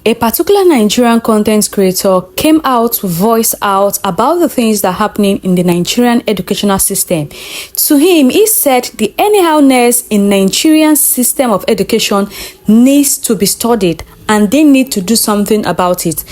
A particular Nigerian content creator came out to voice out about the things that are happening in the Nigerian educational system. To him, he said the anyhowness in Nigerian system of education needs to be studied and they need to do something about it.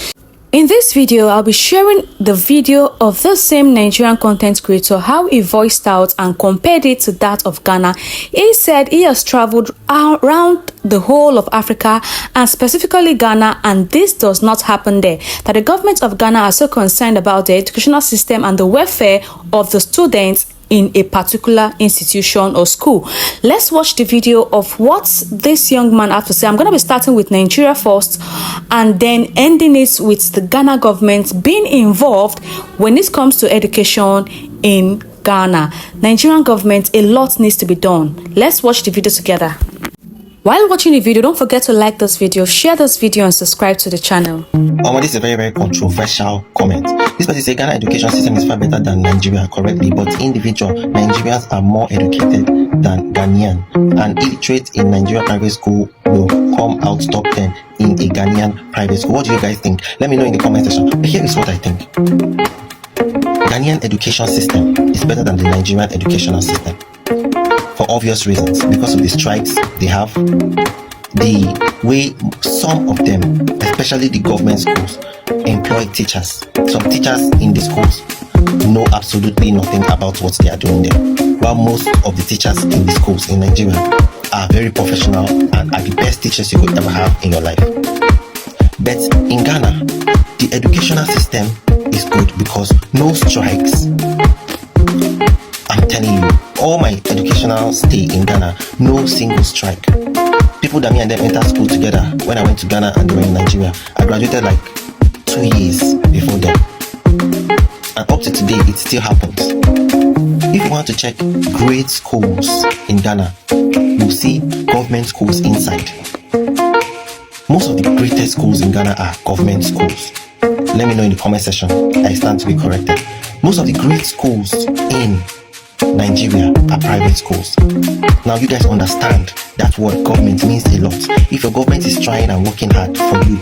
In this video, I'll be sharing the video of the same Nigerian content creator, how he voiced out and compared it to that of Ghana. He said he has traveled around the whole of Africa and specifically Ghana, and this does not happen there. That the government of Ghana are so concerned about the educational system and the welfare of the students in a particular institution or school. Let's watch the video of what this young man has to say. I'm going to be starting with Nigeria first and then ending it with the Ghana government being involved when it comes to education in Ghana. Nigerian government, a lot needs to be done. Let's watch the video together. While watching the video, don't forget to like this video, share this video, and subscribe to the channel. This is a very controversial comment. This person says Ghana education system is far better than Nigeria, correctly, but individual Nigerians are more educated than Ghanaian, and illiterate in Nigerian private school will come out top 10 in a Ghanaian private school. What do you guys think? Let me know in the comment section. But here is what I think. Ghanaian education system is better than the Nigerian educational system. For obvious reasons, because of the strikes they have, the way some of them, especially the government schools, employ teachers. Some teachers in the schools know absolutely nothing about what they are doing there, while most of the teachers in the schools in Nigeria are very professional and are the best teachers you could ever have in your life. But in Ghana, the educational system is good because no strikes. I'm telling you, all my educational stay in Ghana, no single strike. People that me and them entered school together when I went to Ghana and they were in Nigeria. I graduated like 2 years before them. And up to today, it still happens. If you want to check great schools in Ghana, you'll see government schools inside. Most of the greatest schools in Ghana are government schools. Let me know in the comment section. I stand to be corrected. Most of the great schools in Nigeria are private schools. Now you guys understand that word government means a lot. If your government is trying and working hard for you,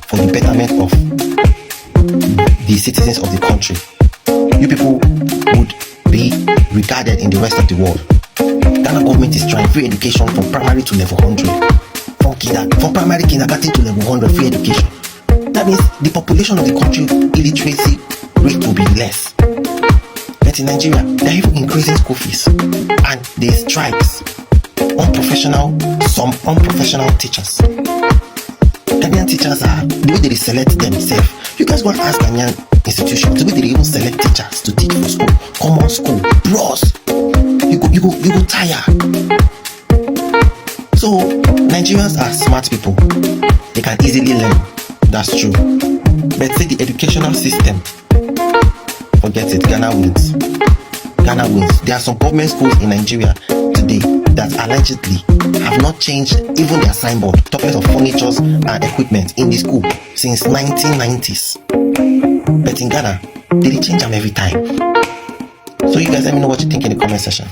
for the betterment of the citizens of the country, you people would be regarded in the rest of the world. Ghana government is trying free education from primary to level 100. From primary kindergarten to level 100, free education. That means the population of the country illiteracy rate will be less. But in Nigeria, they're even increasing school fees, and there's strikes. Some unprofessional teachers. Ghanaian teachers are, the way they select themselves. You guys want to ask Ghanaian institutions, the way they even select teachers to teach for school, common school, bros. You go tire. So Nigerians are smart people. They can easily learn. That's true. But say the educational system, forget it. Ghana wins. Ghana wins. There are some government schools in Nigeria today that allegedly have not changed even their signboard, talking of furnitures and equipment in the school since 1990s. But in Ghana, they change them every time. So you guys let me know what you think in the comment section.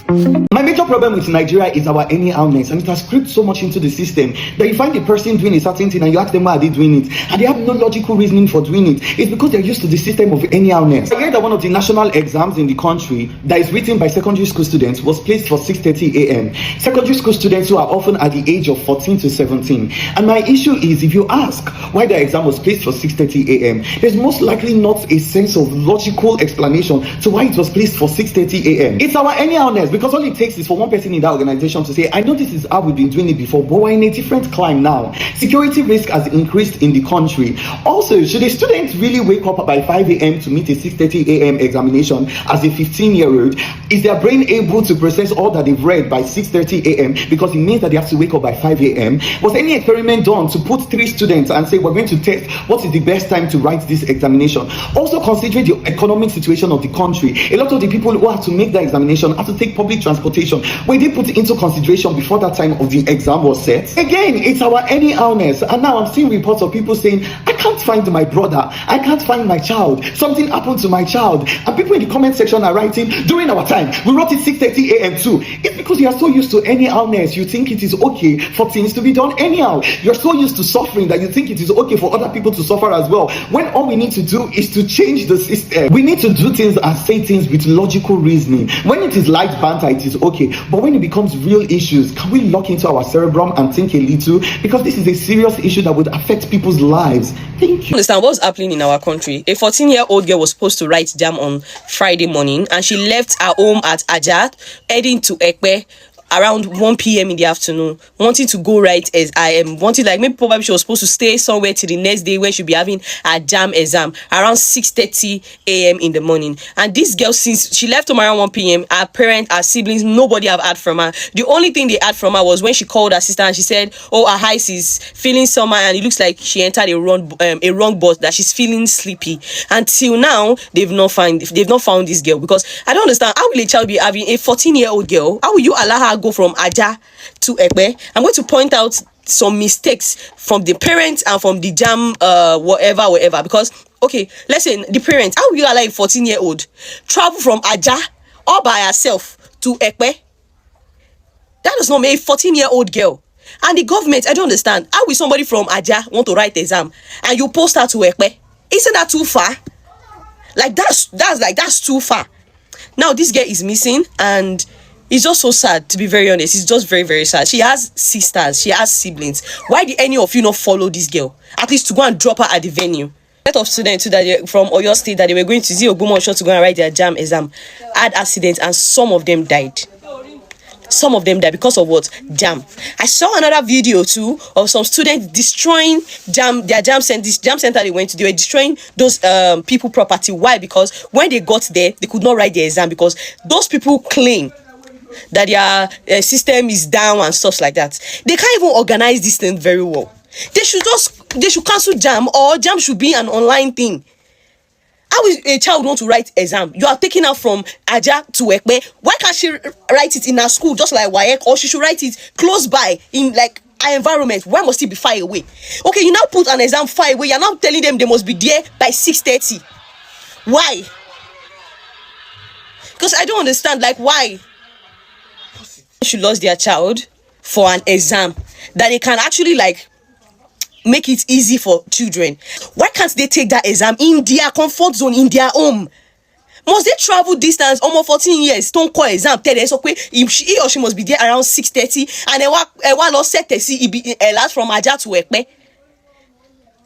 My major problem with Nigeria is our anyhowness, and it has crept so much into the system that you find the person doing a certain thing and you ask them why are they doing it, and they have no logical reasoning for doing it. It's because they're used to the system of anyhowness. I heard that one of the national exams in the country that is written by secondary school students was placed for 6:30 a.m. Secondary school students who are often at the age of 14 to 17. And my issue is, if you ask why the exam was placed for 6:30 a.m., there's most likely not a sense of logical explanation to why it was placed for 6:30 a.m. It's our anyhowness, because all it takes is for one person in that organization to say, I know this is how we've been doing it before, but we're in a different climb now. Security risk has increased in the country. Also, should a student really wake up by 5 a.m. to meet a 6:30 a.m. examination as a 15-year-old? Is their brain able to process all that they've read by 6:30 a.m. because it means that they have to wake up by 5 a.m.? Was any experiment done to put 3 students and say, we're going to test what is the best time to write this examination? Also, considering the economic situation of the country, a lot of the people who have to make the examination have to take public transportation. Were they put into consideration before that time of the exam was set? Again, it's our anyhowness. And now I'm seeing reports of people saying, I can't find my brother, I can't find my child, something happened to my child. And people in the comment section are writing, during our time, we wrote it 6:30 a.m. too. It's because you are so used to anyhowness, you think it is okay for things to be done anyhow. You're so used to suffering that you think it is okay for other people to suffer as well, when all we need to do is to change the system. We need to do things and say things with logical reasoning. When it is light banter, it is okay, but when it becomes real issues, can we lock into our cerebrum and think a little? Because this is a serious issue that would affect people's lives. Thank you. Understand what's happening in our country? A 14-year-old girl was supposed to write jam on Friday morning, and she left her home at Ajah, heading to Ekpe around 1 p.m. in the afternoon, wanting to go write as I am wanting, like, maybe probably she was supposed to stay somewhere till the next day when she'll be having a jam exam around 6:30 a.m. in the morning. And this girl, since she left home around 1 p.m., her parents, her siblings, nobody have heard from her. The only thing they heard from her was when she called her sister and she said, oh, her eyes is feeling somehow and it looks like she entered a wrong bus, that she's feeling sleepy. Until now, they've not found this girl. Because I don't understand, how will a child be having a 14-year-old girl? How will you allow her go from Ajah to Ekpe? I'm going to point out some mistakes from the parents and from the jam whatever, because okay, let's say the parents, how will you allow a 14-year-old travel from Ajah all by herself to Ekpe? That does not make a 14-year-old girl. And the government, I don't understand, how will somebody from Ajah want to write the exam and you post her to Ekpe? Isn't that too far? Like that's too far. Now this girl is missing, and it's just so sad, to be very honest. It's just very, very sad. She has sisters, she has siblings. Why did any of you not follow this girl, at least to go and drop her at the venue? A lot of students too, that from Oyo State, that they were going to Ogbomoso to go and write their jam exam, had accidents, and some of them died. Some of them died because of what? Jam. I saw another video too of some students destroying their jam center they went to. They were destroying those people property. Why? Because when they got there, they could not write their exam because those people claim that their system is down and stuff like that. They can't even organize this thing very well. They should cancel jam, or jam should be an online thing. How is a child want to write exam? You are taking her from Ajah to Ekpe. Why can't she write it in her school, just like WAEC, or she should write it close by in like our environment? Why must it be far away? Okay, you now put an exam far away. You're now telling them they must be there by 6:30. Why? Because I don't understand, like, why should lose their child for an exam that they can actually like make it easy for children? Why can't they take that exam in their comfort zone, in their home? Must they travel distance almost 14 years? Don't call exam. Tell them okay, he or she must be there around 6:30, and then one lost set last from Ajah to Ekpe.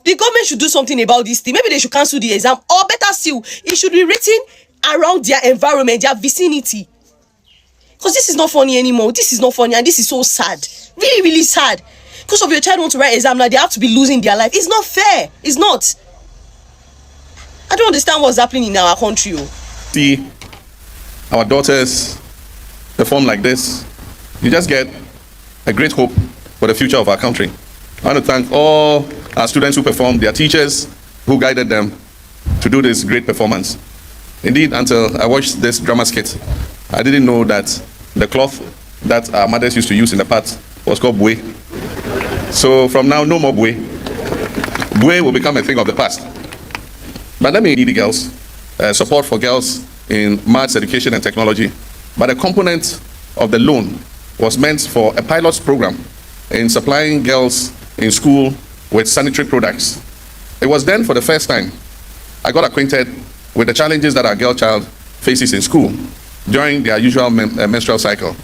The government should do something about this thing. Maybe they should cancel the exam, or better still, it should be written around their environment, their vicinity. Because this is not funny anymore. This is not funny, and this is so sad. Really, really sad. Because of your child want to write exam now, they have to be losing their life. It's not fair. It's not. I don't understand what's happening in our country. See our daughters perform like this, you just get a great hope for the future of our country. I want to thank all our students who performed, their teachers who guided them to do this great performance. Indeed, until I watched this drama skit, I didn't know that the cloth that our mothers used to use in the past was called bue. So from now, no more bue. Bue will become a thing of the past. But let me need the girls, support for girls in maths, education, and technology. But a component of the loan was meant for a pilot program in supplying girls in school with sanitary products. It was then for the first time I got acquainted with the challenges that our girl child faces in school during their usual menstrual cycle.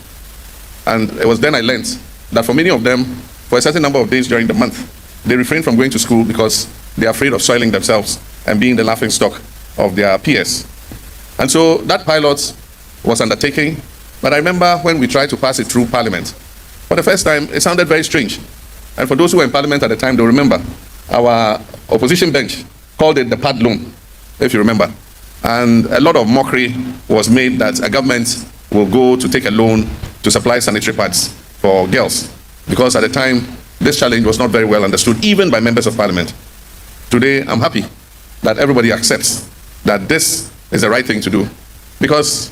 And it was then I learned that for many of them, for a certain number of days during the month, they refrain from going to school because they are afraid of soiling themselves and being the laughing stock of their peers. And so that pilot was undertaken, but I remember when we tried to pass it through Parliament, for the first time, it sounded very strange. And for those who were in Parliament at the time, they'll remember, our opposition bench called it the pad loan, if you remember. And a lot of mockery was made that a government will go to take a loan to supply sanitary pads for girls, because at the time, this challenge was not very well understood, even by members of Parliament. Today, I'm happy that everybody accepts that this is the right thing to do, because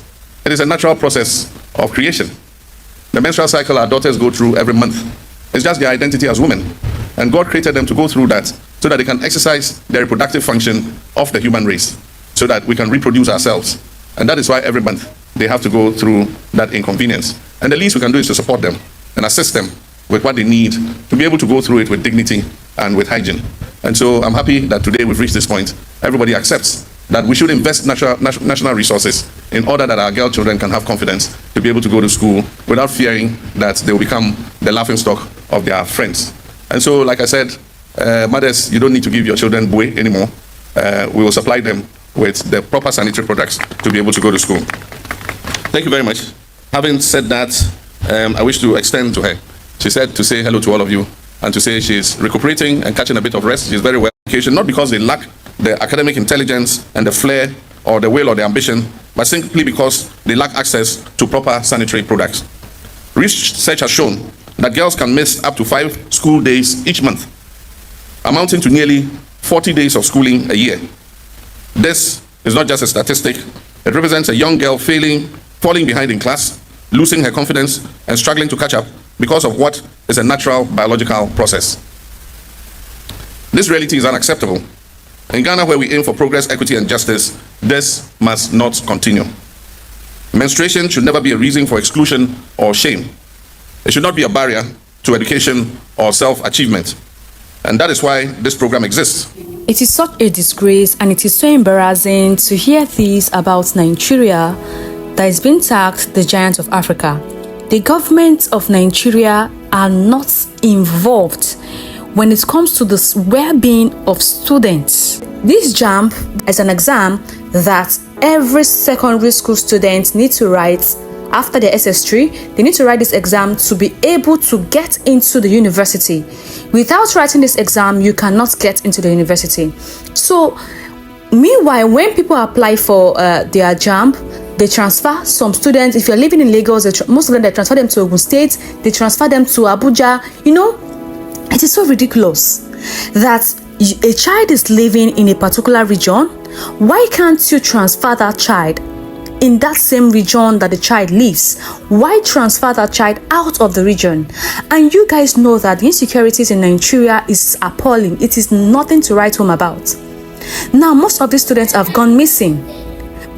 It is a natural process of creation. The menstrual cycle our daughters go through every month is just their identity as women. And God created them to go through that so that they can exercise their reproductive function of the human race, so that we can reproduce ourselves. And that is why every month they have to go through that inconvenience. And the least we can do is to support them and assist them with what they need to be able to go through it with dignity and with hygiene. And so I'm happy that today we've reached this point. Everybody accepts that we should invest national resources in order that our girl children can have confidence to be able to go to school without fearing that they will become the laughingstock of their friends. And so, like I said, mothers, you don't need to give your children buoy anymore. We will supply them with the proper sanitary products to be able to go to school. Thank you very much. Having said that, I wish to extend to her. She said to say hello to all of you and to say she's recuperating and catching a bit of rest. She's very well educated, not because they lack the academic intelligence and the flair or the will or the ambition, but simply because they lack access to proper sanitary products. Research has shown that girls can miss up to 5 school days each month, amounting to nearly 40 days of schooling a year. This is not just a statistic. It represents a young girl falling behind in class, losing her confidence, and struggling to catch up because of what is a natural biological process. This reality is unacceptable. In Ghana, where we aim for progress, equity, and justice, this must not continue. Menstruation should never be a reason for exclusion or shame. It should not be a barrier to education or self-achievement. And that is why this program exists. It is such a disgrace and it is so embarrassing to hear this about Nigeria that is being tagged the giant of Africa. The government of Nigeria are not involved when it comes to the well-being of students. This JAMB is an exam that every secondary school student needs to write after their SS3. They need to write this exam to be able to get into the university. Without writing this exam, you cannot get into the university. So, meanwhile, when people apply for their JAMB, they transfer some students. If you're living in Lagos, most of them, they transfer them to Ogun State, they transfer them to Abuja. You know, it is so ridiculous that a child is living in a particular region. Why can't you transfer that child in that same region that the child lives? Why transfer that child out of the region? And you guys know that the insecurities in Nigeria is appalling. It is nothing to write home about. Now, most of these students have gone missing.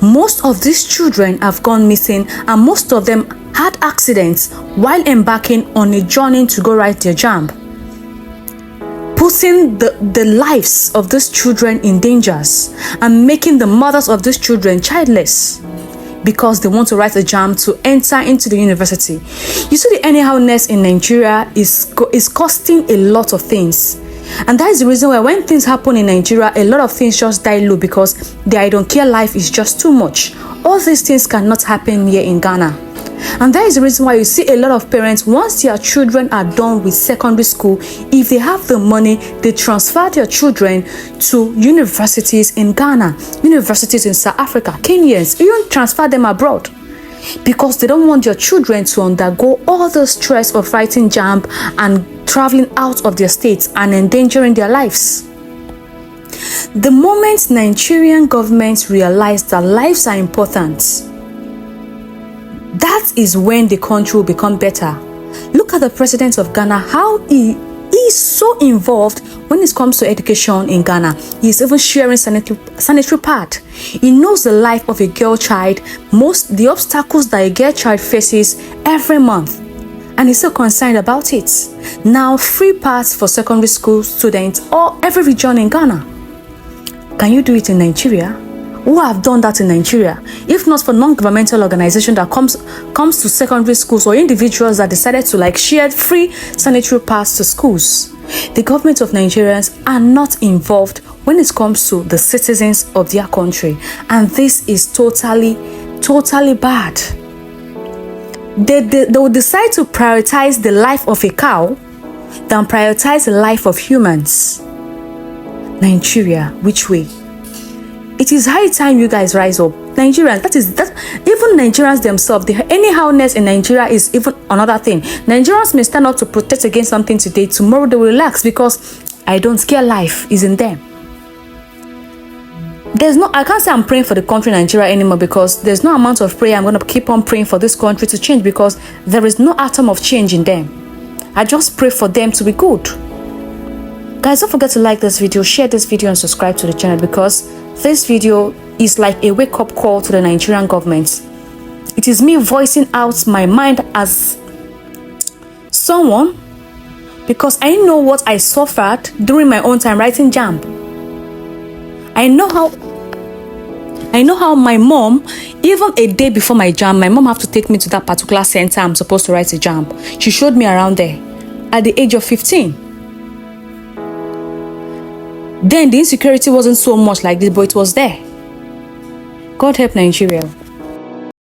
Most of these children have gone missing, and most of them had accidents while embarking on a journey to go write their JAMB, putting the lives of these children in dangers and making the mothers of these children childless because they want to write a JAMB to enter into the university. You see, the anyhowness in Nigeria is costing a lot of things. And that is the reason why when things happen in Nigeria, a lot of things just die low because the I don't care life is just too much. All these things cannot happen here in Ghana. And that is the reason why you see a lot of parents, once their children are done with secondary school, if they have the money, they transfer their children to universities in Ghana, universities in South Africa, Kenyans, even transfer them abroad. Because they don't want their children to undergo all the stress of writing JAMB and traveling out of their states and endangering their lives. The moment Nigerian government realize that lives are important, that is when the country will become better. Look at the president of Ghana, how he is so involved when it comes to education in Ghana. He is even sharing sanitary pad. He knows the life of a girl child, the obstacles that a girl child faces every month, and he's so concerned about it. Now, free pads for secondary school students or every region in Ghana. Can you do it in Nigeria? Who have done that in Nigeria? If not for non-governmental organization that comes to secondary schools or individuals that decided to share free sanitary pads to schools. The government of Nigerians are not involved when it comes to the citizens of their country, and this is totally bad. They will decide to prioritize the life of a cow than prioritize the life of humans. Nigeria, which way? It is high time you guys rise up. Nigerians, even Nigerians themselves, the anyhowness in Nigeria is even another thing. Nigerians may stand up to protest against something today, tomorrow they will relax because I don't care life is in them. I can't say I'm praying for the country Nigeria anymore, because there's no amount of prayer I'm going to keep on praying for this country to change, because there is no atom of change in them. I just pray for them to be good. Guys, don't forget to like this video, share this video, and subscribe to the channel, because this video is like a wake-up call to the Nigerian government. It is me voicing out my mind as someone, because I know what I suffered during my own time writing JAMB. I know how my mom, even a day before my JAMB, my mom have to take me to that particular center I'm supposed to write a JAMB. She showed me around there at the age of 15. Then the insecurity wasn't so much like this, but it was there. God help Nigeria.